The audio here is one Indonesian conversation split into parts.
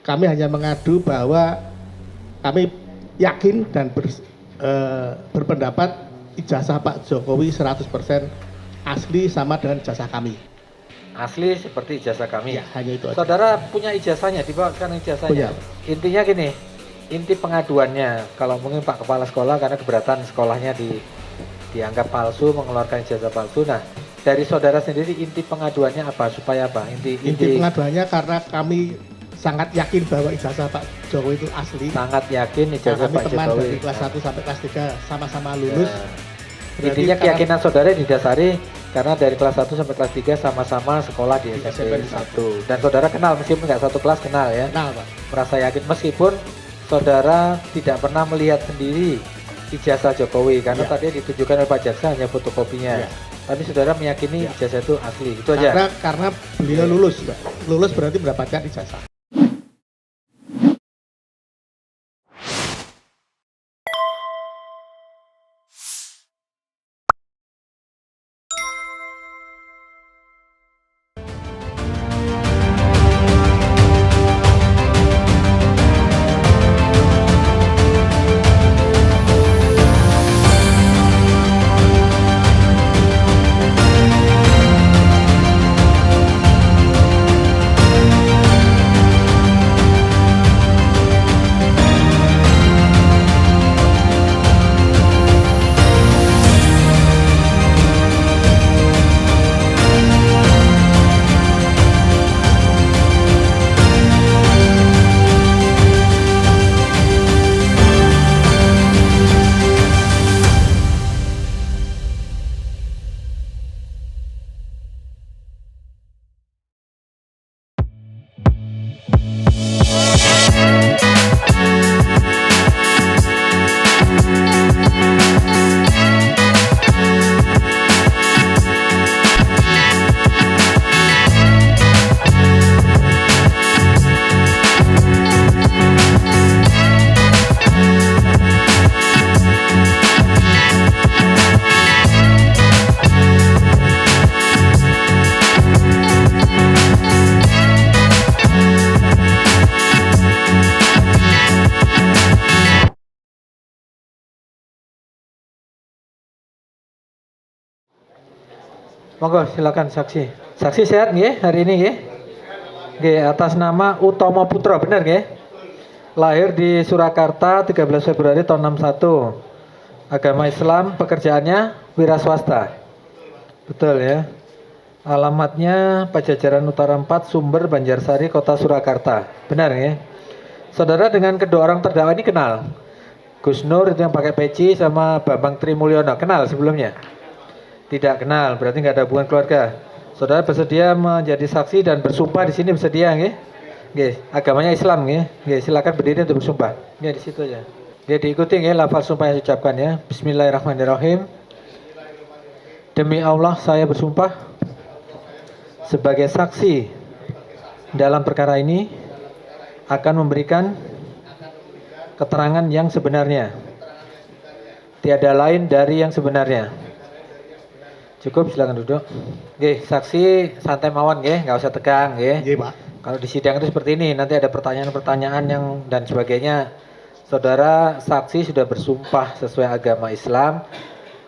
kami hanya mengadu bahwa kami yakin dan berpendapat ijazah Pak Jokowi 100% asli sama dengan ijazah kami. Asli seperti ijazah kami. Ya, hanya itu aja. Saudara punya ijazahnya, dibawakan ijazahnya. Punya. Intinya gini, inti pengaduannya, kalau mungkin Pak Kepala Sekolah karena keberatan sekolahnya dianggap palsu, mengeluarkan ijazah palsu. Nah, dari saudara sendiri inti pengaduannya apa? Supaya apa? Inti pengaduannya karena kami sangat yakin bahwa ijazah Pak Jokowi itu asli. Sangat yakin ijazah Pak Kami teman Jokowi. dari kelas 1 sampai kelas 3 sama-sama lulus. Ya. Intinya keyakinan saudara didasari karena dari kelas 1 sampai kelas 3 sama-sama sekolah di SMP 1. Dan saudara kenal, meskipun nggak satu kelas kenal ya. Kenal, Pak. Merasa yakin meskipun saudara tidak pernah melihat sendiri ijazah Jokowi karena tadi ditujukan oleh Pak Jaksa hanya fotokopinya. Tapi saudara meyakini ijazah itu asli. Itu aja. Karena beliau lulus, Pak. Lulus berarti mendapatkan ijazah. Monggo silakan saksi. Saksi sehat nggih hari ini nggih? Nggih, atas nama Utomo Putra, benar nggih? Lahir di Surakarta 13 Februari tahun 61. Agama Islam, pekerjaannya wira swasta. Betul ya. Alamatnya Pajajaran Utara 4, Sumber, Banjarsari, Kota Surakarta. Benar ya? Saudara dengan kedua orang terdakwa ini kenal? Gus Nur itu yang pakai peci sama Bambang Trimulyono, kenal sebelumnya? Tidak kenal, berarti nggak ada hubungan keluarga. Saudara bersedia menjadi saksi dan bersumpah di sini, bersedia nggih? Nggih, agamanya Islam nggih. Nggih, silakan berdiri untuk bersumpah. Nggih, di situ aja. Nggih, diikuti nggih lafaz sumpah yang diucapkan ya. Bismillahirrahmanirrahim. Demi Allah saya bersumpah sebagai saksi dalam perkara ini akan memberikan keterangan yang sebenarnya. Tiada lain dari yang sebenarnya. Cukup, silakan duduk. Nggih, saksi santai mawon nggih, nggak usah tegang nggih. Nggih, Pak. Kalau di sidang itu seperti ini, nanti ada pertanyaan-pertanyaan yang dan sebagainya. Saudara saksi sudah bersumpah sesuai agama Islam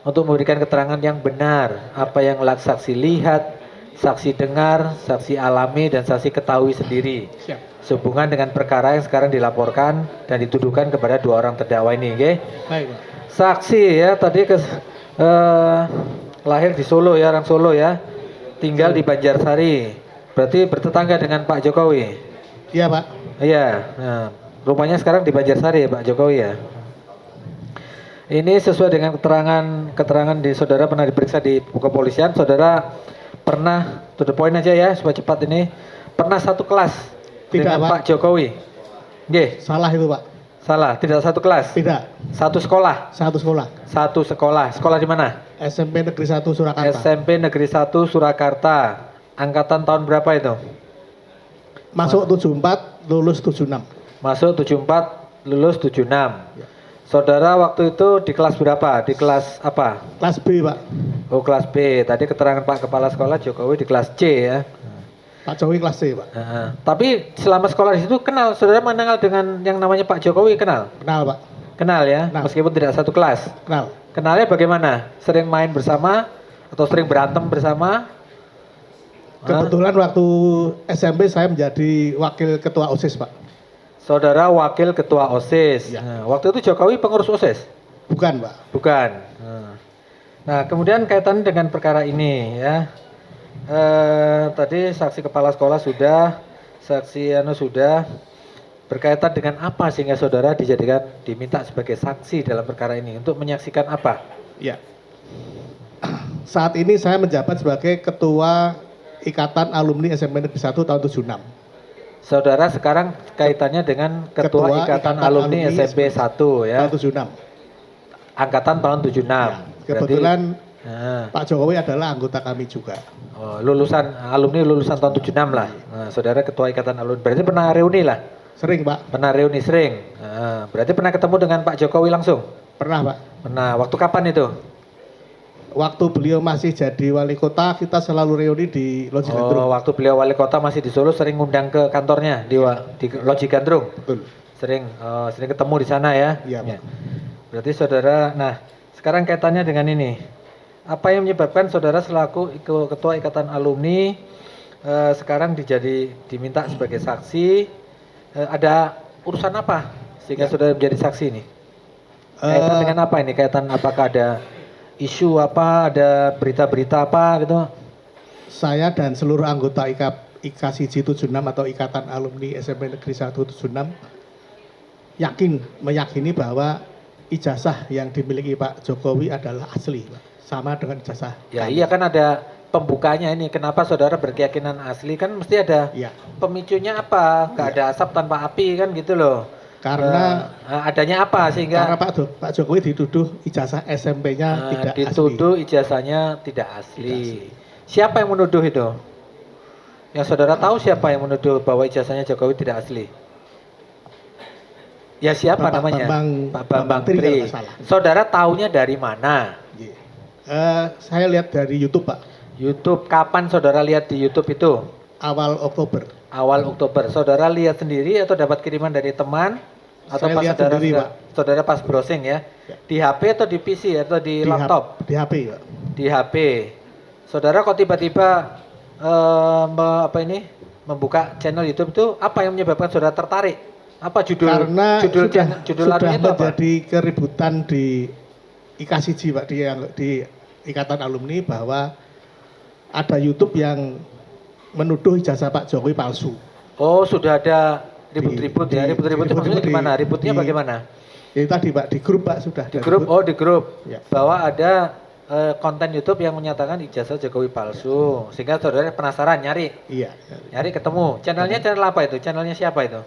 untuk memberikan keterangan yang benar, apa yang saksi lihat, saksi dengar, saksi alami dan saksi ketahui sendiri. Siap. Sehubungan dengan perkara yang sekarang dilaporkan dan dituduhkan kepada dua orang terdakwa ini, nggih. Baik, Pak. Saksi ya tadi lahir di Solo ya, orang Solo ya, tinggal di Banjarsari, berarti bertetangga dengan Pak Jokowi. Iya, Pak. Iya, nah, rumahnya sekarang di Banjarsari ya Pak Jokowi ya. Ini sesuai dengan keterangan di saudara pernah diperiksa di kepolisian, saudara pernah, to the point aja ya supaya cepat ini, pernah satu kelas dengan Pak Jokowi. Nggih. Salah itu, Pak. Salah, tidak satu kelas. Tidak. Satu sekolah. Satu sekolah. Satu sekolah. Sekolah di mana? SMP Negeri 1 Surakarta. SMP Negeri 1 Surakarta. Angkatan tahun berapa itu? Masuk 74, lulus 76. Masuk 74, lulus 76. Ya. Saudara waktu itu di kelas berapa? Di kelas apa? Kelas B, Pak. Oh, kelas B. Tadi keterangan Pak Kepala Sekolah Jokowi di kelas C ya. Pak Jokowi kelas C, Pak. Tapi selama sekolah di situ kenal, saudara mengenal dengan yang namanya Pak Jokowi, kenal? Kenal, Pak. Kenal ya, Kenal. meskipun tidak satu kelas. Kenal. Kenalnya bagaimana? Sering main bersama atau sering berantem bersama? Kebetulan waktu SMP saya menjadi wakil ketua OSIS, Pak. Saudara wakil ketua OSIS. Ya. Nah, waktu itu Jokowi pengurus OSIS? Bukan, Pak. Bukan. Nah, kemudian kaitan dengan perkara ini ya. Tadi saksi kepala sekolah sudah, saksi sudah. Berkaitan dengan apa sehingga saudara diminta sebagai saksi dalam perkara ini untuk menyaksikan apa? Ya. Saat ini saya menjabat sebagai ketua Ikatan Alumni SMP Negeri 1 tahun 76. Saudara sekarang kaitannya dengan ketua Ikatan Alumni SMP 1 ya. Tahun 76. Angkatan tahun 76. Ya, kebetulan Berarti, Pak Jokowi adalah anggota kami juga. alumni lulusan tahun 76 lah. Nah, saudara ketua Ikatan Alumni. Berarti pernah reuni lah. Sering, Pak. Pernah reuni sering. Nah, berarti pernah ketemu dengan Pak Jokowi langsung? Pernah, Pak. Pernah. Waktu kapan itu? Waktu beliau masih jadi wali kota, kita selalu reuni di Loji Gandrung. Waktu beliau wali kota masih di Solo sering ngundang ke kantornya di Loji Gandrung. Betul. Sering ketemu di sana ya. Iya, Pak. Berarti saudara, nah sekarang kaitannya dengan ini. Apa yang menyebabkan saudara selaku ketua Ikatan Alumni sekarang diminta sebagai saksi? Ada urusan apa sehingga saudara menjadi saksi ini? Kaitan dengan apa ini? Kaitan apakah ada isu apa, ada berita-berita apa gitu? Saya dan seluruh anggota IKSIJ 76 atau Ikatan Alumni SMP Negeri 176 meyakini bahwa ijazah yang dimiliki Pak Jokowi adalah asli, Pak. Sama dengan ijazah. Ya kami. iya kan ada pembukanya ini. Kenapa saudara berkeyakinan asli? Kan mesti ada Iya. pemicunya apa? Gak ada asap tanpa api kan gitu loh. Karena adanya apa sehingga karena Pak Jokowi dituduh ijazah SMP-nya tidak dituduh ijazahnya tidak asli. Siapa yang menuduh itu? Yang saudara tahu siapa yang menuduh bahwa ijazahnya Jokowi tidak asli? Ya siapa Bapak namanya? Pak Bambang Tri, kalau Tri. nggak salah. Saudara taunya dari mana? Saya lihat dari YouTube, Pak. YouTube. Kapan saudara lihat di YouTube itu? Awal Oktober. Awal Oktober. Saudara lihat sendiri atau dapat kiriman dari teman? Atau Saya pas lihat saudara sendiri, Pak. saudara pas browsing ya? Ya. Di HP atau di PC atau di laptop? Di HP, Pak. Di HP. Saudara kok tiba-tiba membuka channel YouTube itu apa yang menyebabkan saudara tertarik? Apa Karena judul sudah lagunya itu apa? menjadi keributan di IKSIJ, Pak, di Ikatan Alumni bahwa ada YouTube yang menuduh ijazah Pak Jokowi palsu. Oh, sudah ada ribut-ribut ya. Ribut-ribut itu maksudnya gimana? Ributnya bagaimana? Itu tadi, Pak, di grup, Pak, sudah. Di grup, di grup. Ya. Bahwa ada konten YouTube yang menyatakan ijazah Jokowi palsu. Sehingga saudara penasaran nyari. Iya. Nyari ketemu. Channelnya channel apa itu? Channelnya siapa itu?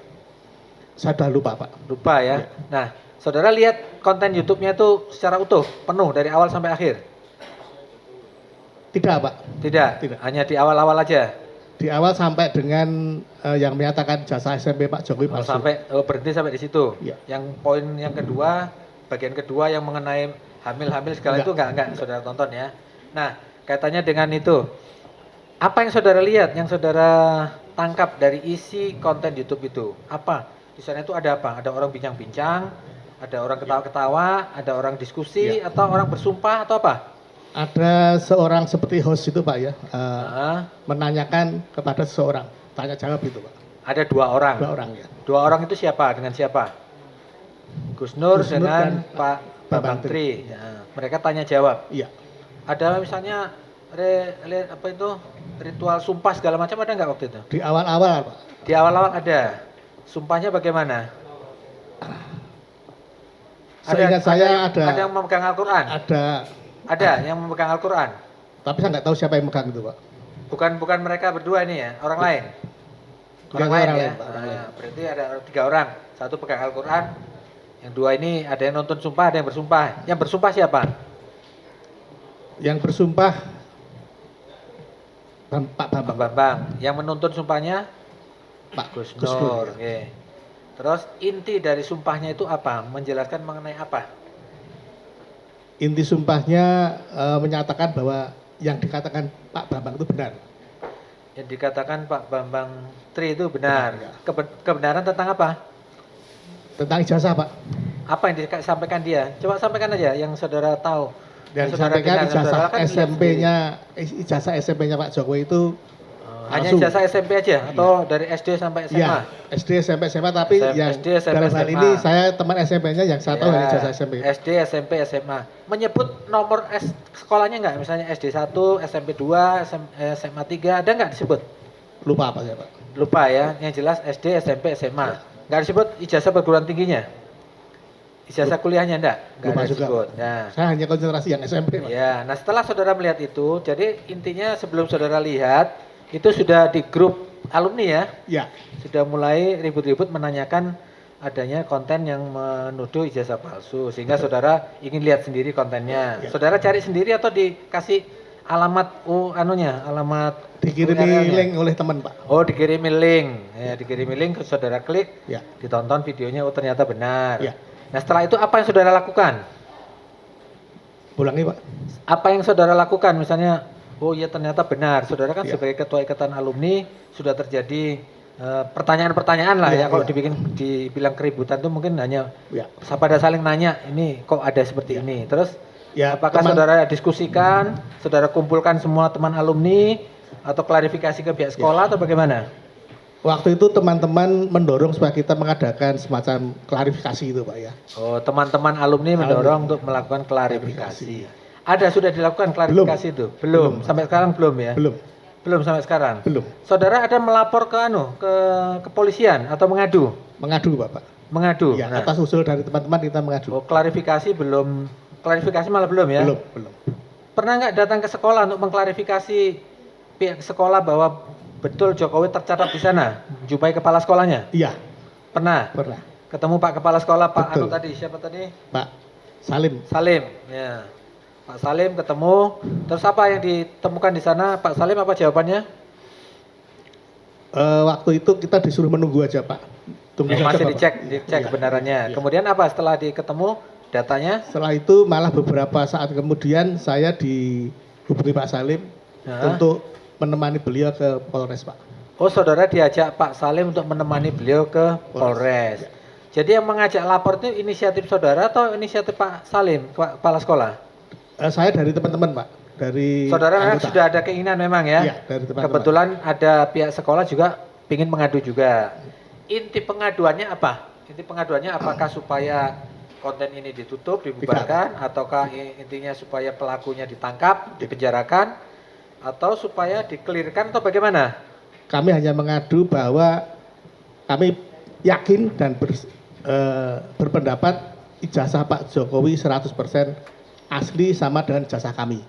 Saya sudah lupa, Pak. Lupa ya. Nah, saudara lihat konten YouTube-nya itu secara utuh, penuh dari awal sampai akhir? Tidak, Pak. Tidak. Tidak. Hanya di awal-awal aja. Di awal sampai dengan yang menyatakan jasa SMP Pak Jokowi palsu. Berhenti sampai di situ. Iya. Yang poin yang kedua, bagian kedua yang mengenai hamil-hamil segala itu enggak saudara tonton ya. Nah, kaitannya dengan itu. Apa yang saudara lihat, yang saudara tangkap dari isi konten YouTube itu? Apa? Di sana itu ada apa? Ada orang bincang-bincang, ada orang ketawa-ketawa, ada orang diskusi, atau orang bersumpah atau apa? Ada seorang seperti host itu, Pak, ya, menanyakan kepada seseorang, tanya jawab itu, Pak. Ada dua orang. Dua orang, ya. Dua orang itu siapa? Dengan siapa? Gus Nur dengan dan Pak Bambang Tri. Ya, mereka tanya jawab. Iya. Ada misalnya ritual sumpah segala macam ada nggak waktu itu? Di awal-awal, Pak. Di awal-awal ada. Sumpahnya bagaimana? Seingat saya ada yang memegang Al-Quran? Ada yang memegang Al-Quran? Tapi saya nggak tahu siapa yang megang itu, Pak. Bukan mereka berdua ini ya, orang lain? Orang lain ya? Berarti ada 3 orang. Satu pegang Al-Quran, yang 2 ini ada yang nonton sumpah, ada yang bersumpah. Yang bersumpah siapa? Yang bersumpah Pak Bambang. Bambang. Yang menuntun sumpahnya? Pak Gus Gus Nur. Nur, ya. Oke. Terus inti dari sumpahnya itu apa? Menjelaskan mengenai apa? Inti sumpahnya menyatakan bahwa yang dikatakan Pak Bambang itu benar. Yang dikatakan Pak Bambang Tri itu benar. Benar, ya. Kebenaran tentang apa? Tentang ijazah, Pak. Apa yang disampaikan dia? Coba sampaikan aja yang saudara tahu. Dan Saudara disampaikan dengar, saudara ijazah kan lihat SMP-nya, ijazah SMP-nya Pak Jokowi itu hanya palsu. ijazah SMP aja atau dari SD sampai SMA? Iya, SD, SMP, SMA, tapi yang SD, SMP, dalam hal SMA. ini saya teman SMP-nya yang saya tahu Ya, hanya ijazah SMP. SD, SMP, SMA. Menyebut nomor sekolahnya nggak? Misalnya SD 1, SMP 2, SMA 3, ada nggak disebut? Lupa apa ya Pak? Lupa ya, yang jelas SD, SMP, SMA. Nggak disebut ijazah perguruan tingginya? Ijazah kuliahnya enggak? Nggak Lupa ada juga. disebut. Nah, Saya hanya konsentrasi yang SMP Pak. ya, nah setelah saudara melihat itu, jadi intinya sebelum saudara lihat, itu sudah di grup alumni ya? Ya, Sudah mulai ribut-ribut menanyakan adanya konten yang menuduh ijazah palsu, sehingga saudara ingin lihat sendiri kontennya. Ya. Saudara cari sendiri atau dikasih alamat alamat dikirimi URL-nya? link oleh teman Pak. Oh, dikirimi link. Ya, dikirimi link, saudara klik, Ya, ditonton videonya, oh ternyata benar. Ya. Nah, setelah itu apa yang saudara lakukan? ulangi Pak. Apa yang saudara lakukan? Misalnya, oh iya ternyata benar. Saudara kan Ya. sebagai ketua ikatan alumni sudah terjadi pertanyaan-pertanyaan lah Ya, ya. Kalau ya. dibilang keributan itu mungkin hanya Ya, pada saling nanya, ini kok ada seperti Ya. ini. Terus ya apakah teman- saudara diskusikan, saudara kumpulkan semua teman alumni atau klarifikasi ke pihak sekolah atau bagaimana? waktu itu teman-teman mendorong supaya kita mengadakan semacam klarifikasi itu Pak ya. Oh, teman-teman alumni mendorong untuk melakukan klarifikasi. Ada sudah dilakukan klarifikasi itu? Belum. Belum. Sampai sekarang belum ya? Belum, Belum sampai sekarang. belum. Saudara ada melapor ke ke kepolisian atau mengadu? Mengadu Bapak. Mengadu. Ya, Nah, atas usul dari teman-teman kita mengadu. oh, klarifikasi belum. Klarifikasi malah belum ya? Belum. Pernah nggak datang ke sekolah untuk mengklarifikasi pihak sekolah bahwa betul Jokowi tercatat di sana? Jumpai kepala sekolahnya? Iya, Pernah. pernah. Ketemu Pak Kepala Sekolah, Pak Betul. Anu tadi, siapa tadi? Pak Salim. Salim. Ya. Pak Salim ketemu. Terus apa yang ditemukan di sana? Pak Salim apa jawabannya? Waktu itu kita disuruh menunggu aja Pak. Tunggu saja, Masih Bapak. dicek Iya, kebenarannya. iya. Kemudian apa setelah ketemu datanya? Setelah itu malah beberapa saat kemudian saya dihubungi Pak Salim Hah? untuk menemani beliau ke Polres Pak. Oh, saudara diajak Pak Salim untuk menemani beliau ke Polres. Ya. Jadi yang mengajak lapor itu inisiatif saudara atau inisiatif Pak Salim, kepala sekolah? Saya dari teman-teman Pak, dari Saudara memang anggota. sudah ada keinginan memang ya? Iya, dari teman-teman. Kebetulan ada pihak sekolah juga ingin mengadu juga. Inti pengaduannya apa? Inti pengaduannya apakah supaya konten ini ditutup, dibubarkan, ataukah intinya supaya pelakunya ditangkap, dipenjarakan, atau supaya dikelirkan atau bagaimana? Kami hanya mengadu bahwa kami yakin dan berpendapat ijazah Pak Jokowi 100% asli sama dengan ijazah kami.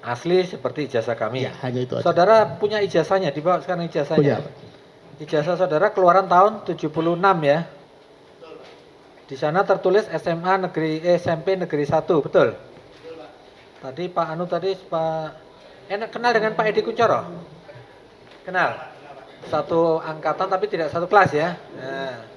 Asli seperti ijazah kami. Ya, hanya itu aja. Saudara punya ijazahnya, dibawa sekarang ijazahnya. Punya. Ijazah saudara keluaran tahun 76 ya. Di sana tertulis SMA SMP Negeri 1, betul? Tadi Pak Anu tadi kenal dengan Pak Edi Kuncoro? Kenal? Satu angkatan tapi tidak satu kelas ya. Nah.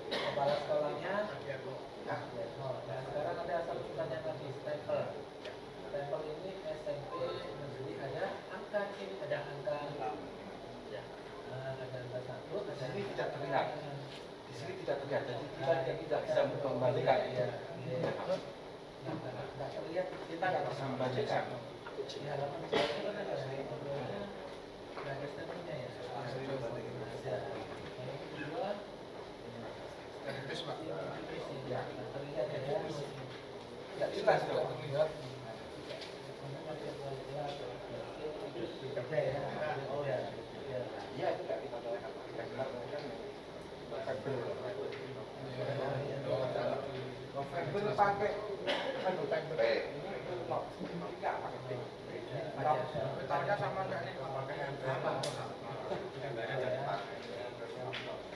Kepala sekolahnya nah sekarang ada satu pertanyaan lagi, stempel ini SMP negeri ada angka di sini, ada angka ya. Ada angka 1, ada Di sini tidak terlihat. Di sini tidak terlihat. Jadi kita tidak bisa mengembalikan. nggak terlihat, kita nggak bisa Membacakan. di halaman itu kan ada nggak ada stempelnya ya. Ada. Tidak jelas dong. Iya, itu tidak kita terlihat. Kita kenal kan. November pakai November. Tanya sama enggak nih pakai apa?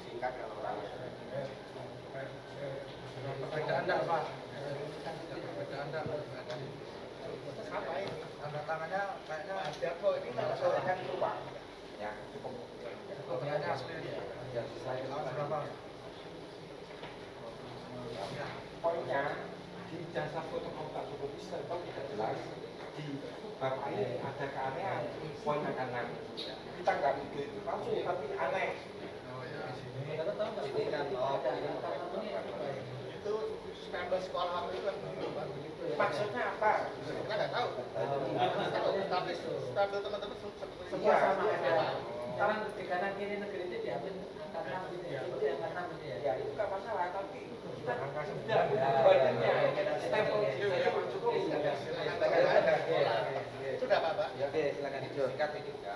Singkat kalau orang. Perbedaan enggak, Pak? Perbedaan enggak? Apa ini? Tanda tangannya kayaknya ada kok, ini tanda tangan yang tua. Ya, cukup. Fotonya asli. Ya, saya berapa? Poinnya di jasa fotokopi Pak Jokowi serba tidak jelas. Di bapak ini ada keanehan, poin akan naik. Kita nggak nuduh itu palsu, tapi aneh. Ini kan itu stempel sekolah waktu itu kan begitu, Pak. Maksudnya apa? Kita nggak tahu. Tapi stempel teman-teman semua sama. Sekarang di kanan kiri negeri itu diambil angka 6 gitu ya. Itu yang angka 6 gitu ya. Ya itu nggak masalah, tapi kita sudah badannya stempel Pak Jokowi. Sudah Pak. Ya oke, silakan disingkat juga.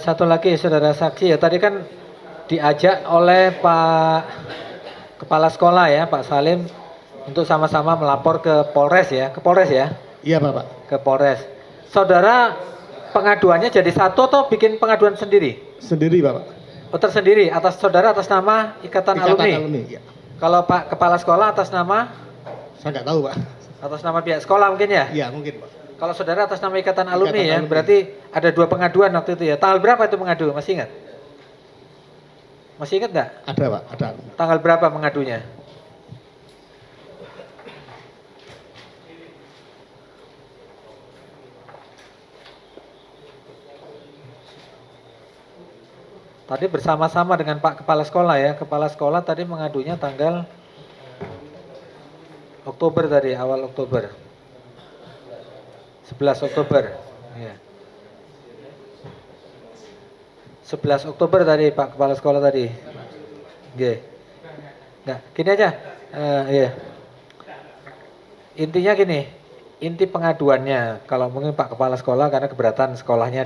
Satu lagi saudara saksi ya, tadi kan diajak oleh Pak Kepala Sekolah ya, Pak Salim, untuk sama-sama melapor ke Polres ya, Iya Bapak. ke Polres. Saudara pengaduannya jadi satu atau bikin pengaduan sendiri? Sendiri Bapak. Oh tersendiri, atas saudara atas nama Ikatan Alumni. Ya. Kalau Pak Kepala Sekolah atas nama? Saya nggak tahu Pak. Atas nama pihak sekolah mungkin ya? Iya mungkin Pak. Kalau saudara atas nama Ikatan Alumni ya, Alumni. berarti ada 2 pengaduan waktu itu ya. Tanggal berapa itu mengadu? Masih ingat? Masih ingat nggak? Ada Pak, ada. Tanggal berapa mengadunya? Tadi bersama-sama dengan Pak Kepala Sekolah ya. Kepala Sekolah tadi mengadunya tanggal Oktober tadi, awal Oktober. 11 Oktober. Ya. 11 Oktober tadi Pak Kepala Sekolah tadi. Oke. Nah, gini aja. Iya. Intinya gini, inti pengaduannya kalau mungkin Pak Kepala Sekolah karena keberatan sekolahnya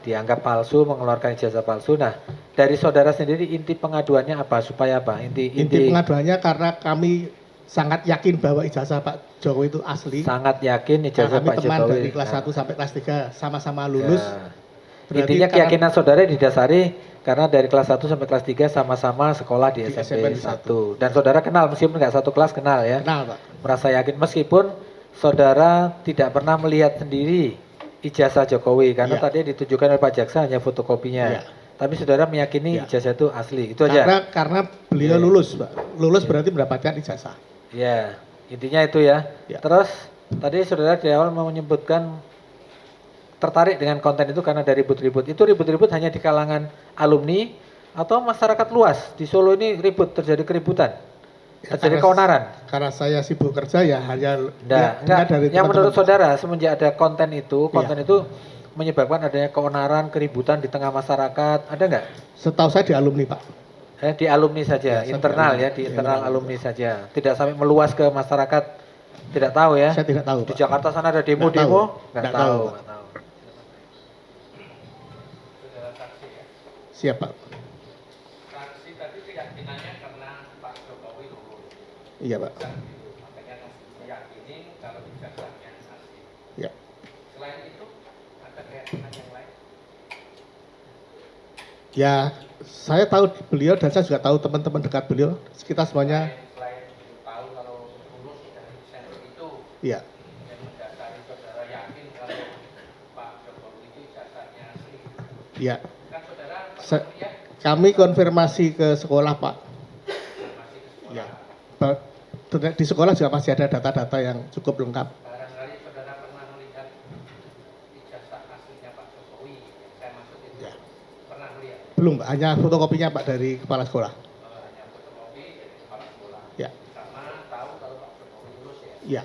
dianggap palsu, mengeluarkan ijazah palsu. Nah, dari saudara sendiri inti pengaduannya apa? Supaya apa? Inti pengaduannya karena kami sangat yakin bahwa ijazah Pak Jokowi itu asli. sangat yakin ijazah Kami Pak teman Jokowi. dari kelas 1 sampai kelas 3 sama-sama lulus. Ya. Berarti Intinya karena- keyakinan saudara didasari karena dari kelas 1 sampai kelas 3 sama-sama sekolah di Di SMP SMP 1. Dan saudara kenal meskipun nggak satu kelas kenal ya. Kenal Pak. Merasa yakin meskipun saudara tidak pernah melihat sendiri ijazah Jokowi karena Iya. tadi ditujukan oleh Pak Jaksa hanya fotokopinya. Iya. Tapi saudara meyakini Iya. ijazah itu asli. Itu aja. Karena beliau Iya. lulus Pak. Lulus berarti mendapatkan ijazah. Ya, intinya itu ya. Ya. Terus tadi saudara di awal mau menyebutkan tertarik dengan konten itu karena ada ribut-ribut. Itu ribut-ribut hanya di kalangan alumni atau masyarakat luas? Di Solo ini ribut, terjadi keributan, terjadi keonaran. Karena saya sibuk kerja ya hanya Enggak. dari Yang menurut teman-teman. saudara semenjak ada konten itu menyebabkan adanya keonaran, keributan di tengah masyarakat, ada enggak? Setahu saya di alumni Pak. Di alumni saja, Ya, sampai internal alumni. ya, di Di internal internal. alumni saja. Tidak sampai meluas ke masyarakat. Tidak tahu ya. Saya tidak tahu Di Pak. Jakarta sana ada demo-demo, Nggak nggak tahu, tahu. Pak. Nggak tahu. Siap Pak. Saksi tadi keyakinannya karena Pak Jokowi lulus. Iya Pak. Makanya meyakini kalau ijazahnya asli. Ya. Selain itu ada keyakinan yang lain. Ya, saya tahu beliau dan saya juga tahu teman-teman dekat beliau. Kita semuanya Selain tahu kalau lulus dari center itu iya. yang mendasari saudara yakin kalau Pak Jokowi itu ijazahnya asli. Iya. Kan saudara Se- ya Kami konfirmasi ke sekolah Pak. masih ke sekolah. Ya. Di sekolah juga masih ada data-data yang cukup lengkap. Barangkali saudara pernah melihat ijazah aslinya Pak Jokowi. Saya maksud itu Ya. pernah melihat. Belum Pak, hanya fotokopinya Pak dari kepala sekolah. Hanya fotokopi dari kepala sekolah. Ya. Sama tahu kalau Pak Jokowi lulus ya. Iya.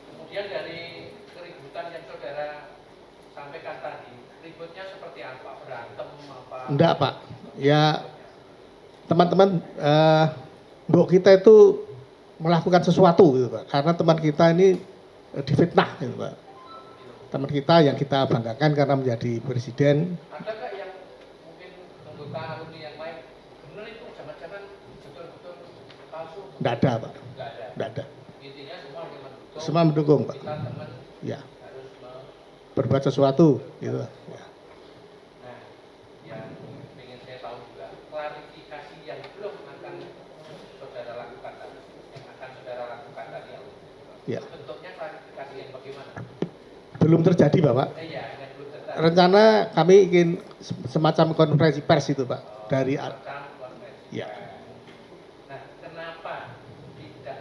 Kemudian dari keributan yang saudara sampaikan tadi, ributnya seperti apa? Berantem apa? Enggak Pak. Ya teman-teman mbok kita itu melakukan sesuatu gitu Pak. Karena teman kita ini difitnah gitu Pak. teman kita yang kita banggakan karena menjadi presiden. Ada nggak yang mungkin anggota alumni yang lain benar itu jangan-jangan betul-betul palsu? Nggak ada Pak, Nggak ada. nggak ada. Intinya semua yang mendukung. Semua mendukung Pak. Kita teman Ya, harus berbuat sesuatu gitu. Ya. Nah, yang ingin saya tahu juga klarifikasi yang belum akan saudara lakukan tadi, yang akan saudara lakukan tadi, Ya. bentuknya klarifikasi yang bagaimana? Belum terjadi Bapak. Iya, yang belum terjadi. Rencana kami ingin semacam konferensi pers itu Pak dari Semacam konferensi. ya. Nah, kenapa tidak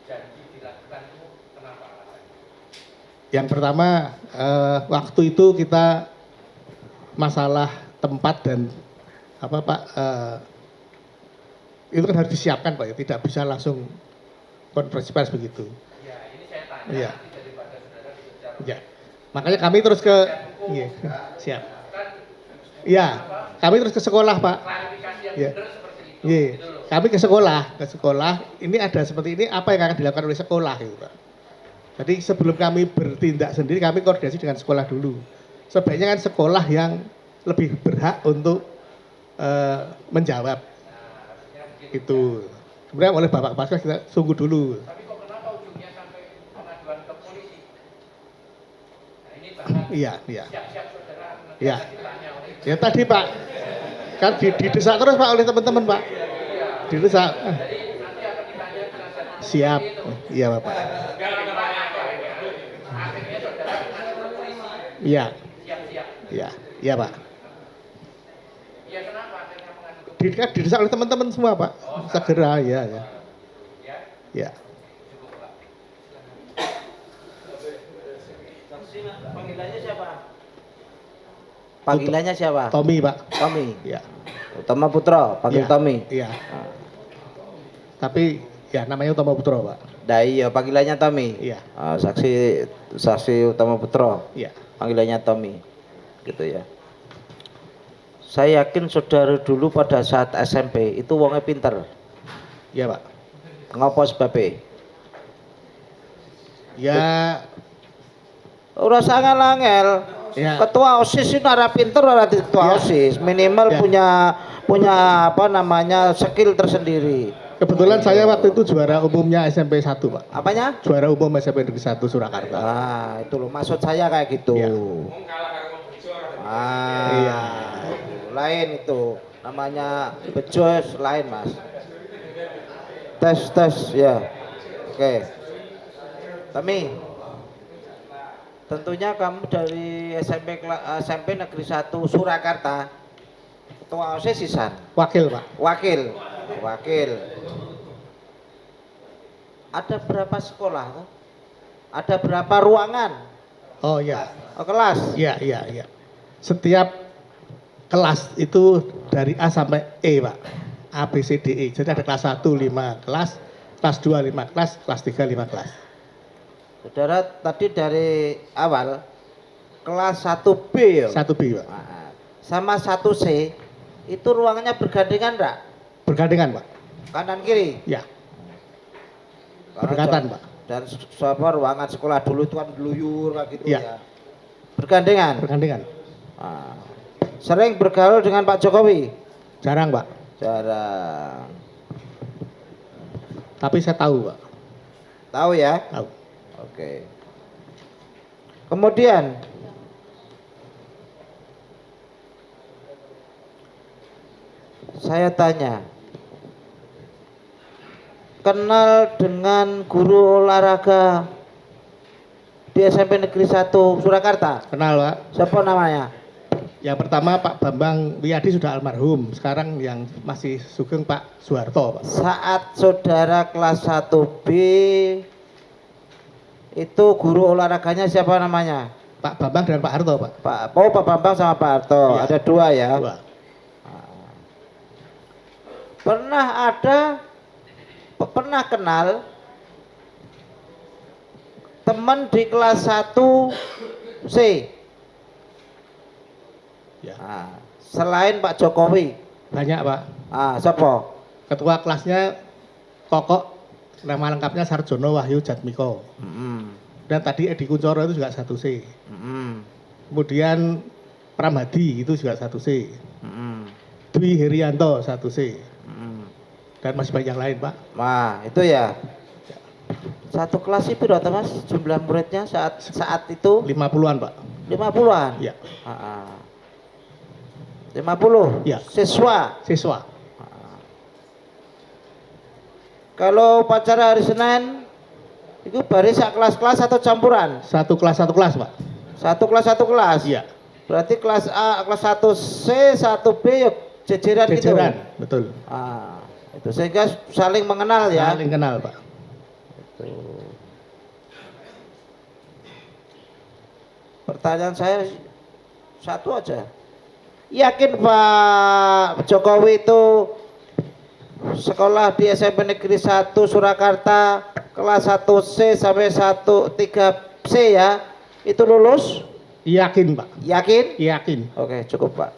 janji dilakukan itu? Kenapa alasannya? Yang pertama waktu itu kita masalah tempat dan apa Pak itu kan harus disiapkan Pak ya, tidak bisa langsung konferensi pers begitu. Ya, ini saya tanya Iya. nanti daripada saudara bicara. Ya. Makanya kami terus ke iya, siap. Kan Iya, kami terus ke sekolah Pak. klarifikasi yang Iya. benar seperti itu. Iya, Gitu loh. kami ke sekolah. Ini ada seperti ini, apa yang akan dilakukan oleh sekolah gitu Pak. Jadi sebelum kami bertindak sendiri, kami koordinasi dengan sekolah dulu. Sebaiknya kan sekolah yang lebih berhak untuk menjawab itu. Kemudian oleh Bapak Kepala kita tunggu dulu. Tapi kok kenapa ujungnya sampai pengaduan ke polisi? Nah, ini bahkan Iya. siap-siap saudara nanti Iya. akan ditanya oleh Ya tadi Pak, kan didesak terus Pak oleh teman-teman Pak. Didesak. Jadi nanti akan ditanya penasihat hukum Siap. itu. Iya Bapak. Akhirnya saudara mengadu ke polisi. Iya. Siap-siap. Iya. Iya Pak. Ya kenapa akhirnya mengadu ke polisi? Kan didesak oleh teman-teman semua Pak. Segera ya. Ya, Ya. cukup Pak. Panggilannya siapa? Panggilannya siapa? Tommy Pak. Tommy. Iya. Utama Putra, panggil Iya. Tommy. Iya. Tapi ya namanya Utama Putra Pak. Dah iya, panggilannya Tommy. Iya. Saksi Utama Putra, Iya. panggilannya Tommy. Gitu ya. Saya yakin saudara dulu pada saat SMP itu wongnya pinter. Iya Pak. Ngopo sebabnya? Ya. Ora angel-angel. Ya. Ketua OSIS itu ora pinter ora ketua Ya. OSIS, minimal Ya. punya apa namanya skill tersendiri. Kebetulan saya waktu itu juara umumnya SMP 1 Pak. Apanya? Juara umum SMP Negeri 1 Surakarta. Ah, itu loh maksud saya kayak gitu. Iya. Ah, Iya. lain itu namanya bejos lain mas. Tes ya. Oke. Tami, tentunya kamu dari SMP Negeri 1 Surakarta, ketua OSIS sisan, Wakil Pak. wakil. Ada berapa sekolah? Toh? Ada berapa ruangan? Oh iya. Oh, kelas? Iya. Setiap kelas itu dari A sampai E Pak. A, B, C, D, E. Jadi ada kelas 1 5 kelas, kelas 2 5 kelas, kelas 3 5 kelas. Saudara tadi dari awal kelas 1B ya? 1B Pak. Nah, sama 1C itu ruangannya bergandengan enggak? Bergandengan Pak. Kanan kiri? Ya, Karena berdekatan jauh- Pak. Dan siapa ruangan sekolah dulu itu kan geluyur kayak gitu Iya. ya. Bergandengan. Bergandengan. Nah, sering bergaul dengan Pak Jokowi? Jarang Pak. Jarang. Tapi saya tahu Pak. Tahu ya? Tahu. Oke. Kemudian saya tanya, kenal dengan guru olahraga di SMP Negeri 1 Surakarta? Kenal Pak. Siapa namanya? Yang pertama Pak Bambang Wiyadi sudah almarhum. Sekarang yang masih sugeng Pak Soeharto Pak. Saat saudara kelas 1B itu guru olahraganya siapa namanya? Pak Bambang dan Pak Harto Pak. Pak Bambang sama Pak Harto. Iya. Ada dua ya. Dua. Pernah kenal teman di kelas 1C. Ya. Nah, selain Pak Jokowi. Banyak Pak. Siapa? Ketua kelasnya Kokok, nama lengkapnya Sarjono Wahyu Jatmiko. Dan tadi Edi Kuncoro itu juga 1C. Mm-mm. Kemudian Pramadi itu juga 1C. Mm-mm. Dwi Herianto 1C. Mm-mm. Dan masih banyak yang lain, Pak. Wah, itu ya. Satu kelas itu berapa Mas jumlah muridnya saat itu? 50-an, Pak. 50-an? Ya, 50? Ya. Siswa? siswa. Kalau upacara hari Senin itu baris sak kelas-kelas atau campuran? Satu kelas, Pak. Satu kelas? Iya. Berarti kelas A, kelas 1C, 1B ya jejeran gitu? Jajaran, betul. Itu sehingga saling mengenal ya? Saling kenal, Pak. Pertanyaan saya satu aja. Yakin Pak Jokowi itu sekolah di SMP Negeri 1 Surakarta kelas 1C sampai 3C ya, itu lulus? Yakin, Pak. Yakin? Yakin. Oke, cukup Pak.